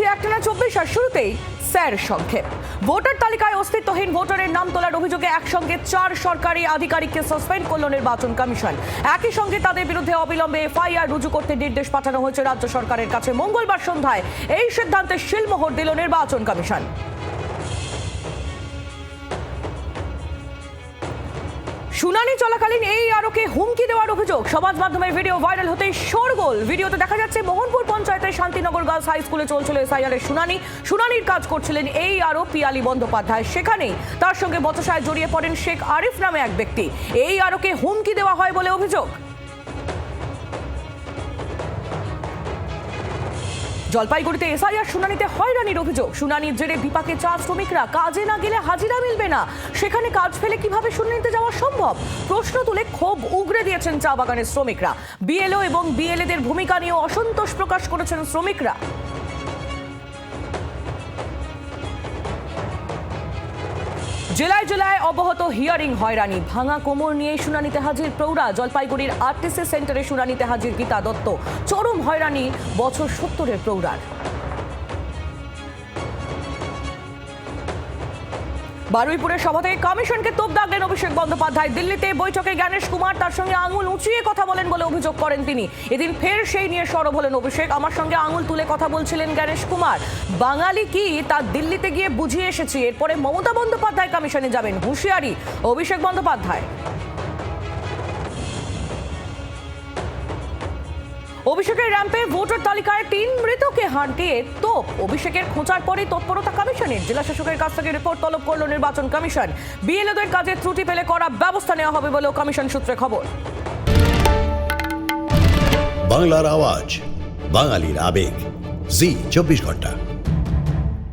বলছি একটানা 24 আর শুরুতেই স্যার সংক্ষেপ। ভোটার তালিকায় অস্তিত্বহীন ভোটারের নাম তোলার অভিযোগে একসঙ্গে 4 সরকারি আধিকারিককে সাসপেন্ড করল নির্বাচন কমিশন। একই সঙ্গে তাদের বিরুদ্ধে অবিলম্বে এফআইআর রুজু করতে নির্দেশ পাঠানো হয়েছে রাজ্য সরকারের কাছে। মঙ্গলবার সন্ধ্যায় এই সিদ্ধান্তে শিলমোহর দিল নির্বাচন কমিশন। শুনানি চলাকালীন এই আরোকে হুমকি দেওয়ার অভিযোগ। সমাজ মাধ্যমে ভিডিও ভাইরাল হতেই শোরগোল। ভিডিওতে দেখা যাচ্ছে মোহনপুর পঞ্চায়েতের শান্তিনগর গার্লস হাই স্কুলে চলছিল এসআইআর এর শুনানির কাজ করছিলেন এই আরো পিয়ালি বন্দ্যোপাধ্যায়। সেখানেই তার সঙ্গে বচসায় জড়িয়ে পড়েন শেখ আরিফ নামে এক ব্যক্তি। এই আরোকে হুমকি দেওয়া হয় বলে অভিযোগ। জলপাইগুড়িতে এসআইআর শুনানিতে হয়রানির অভিযোগ। শুনানির জেরে বিপাকে চা শ্রমিকরা। কাজে না গেলে হাজিরা মিলবে না, সেখানে কাজ ফেলে কিভাবে শুনানিতে যাওয়া সম্ভব? প্রশ্ন তুলে ক্ষোভ উগরে দিয়েছেন চা বাগানের শ্রমিকরা। বিএলও এবং বিএলএদের ভূমিকা নিয়ে অসন্তোষ প্রকাশ করেছেন শ্রমিকরা। জেলায় জেলায় অব্যাহত হিয়ারিং হয়রানি। ভাঙা কোমর নিয়ে শুনানিতে হাজির প্রৌঢ়া। জলপাইগুড়ির আরটিসি সেন্টারে শুনানিতে হাজির গীতা দত্ত। চরম হয়রানি বছর 70-এর প্রৌঢ়ার। বারুইপুরের সভা থেকে কমিশনকে তোপ দাগলেন অভিষেক বন্দ্যোপাধ্যায়। দিল্লিতে বৈঠকে জ্ঞানেশ কুমার তার সঙ্গে আঙুল উঁচিয়ে কথা বলেন বলে অভিযোগ করেন তিনি। এদিন ফের সেই নিয়ে সরব হলেন অভিষেক। আমার সঙ্গে আঙুল তুলে কথা বলছিলেন জ্ঞানেশ কুমার। বাঙালি কি তা দিল্লিতে গিয়ে বুঝিয়ে এসেছি। এরপরে মমতা বন্দ্যোপাধ্যায় কমিশনে যাবেন, হুঁশিয়ারি অভিষেক বন্দ্যোপাধ্যায়। অভিষেকের র্যাম্পে ভোটার তালিকায় 3 মৃতকে হাঁটিয়ে তোপ। অভিষেকের খোঁচার পরেই তৎপরতা কমিশনের। জেলা শাসকের কাছ থেকে রিপোর্ট তলব করল নির্বাচন কমিশন। বিএলওদের কাজে ত্রুটি পেলে করা ব্যবস্থা নেওয়া হবে বলেও কমিশন সূত্রে খবর। বাংলার আওয়াজ, বাঙালির আবেগ, জি 24 ঘন্টা।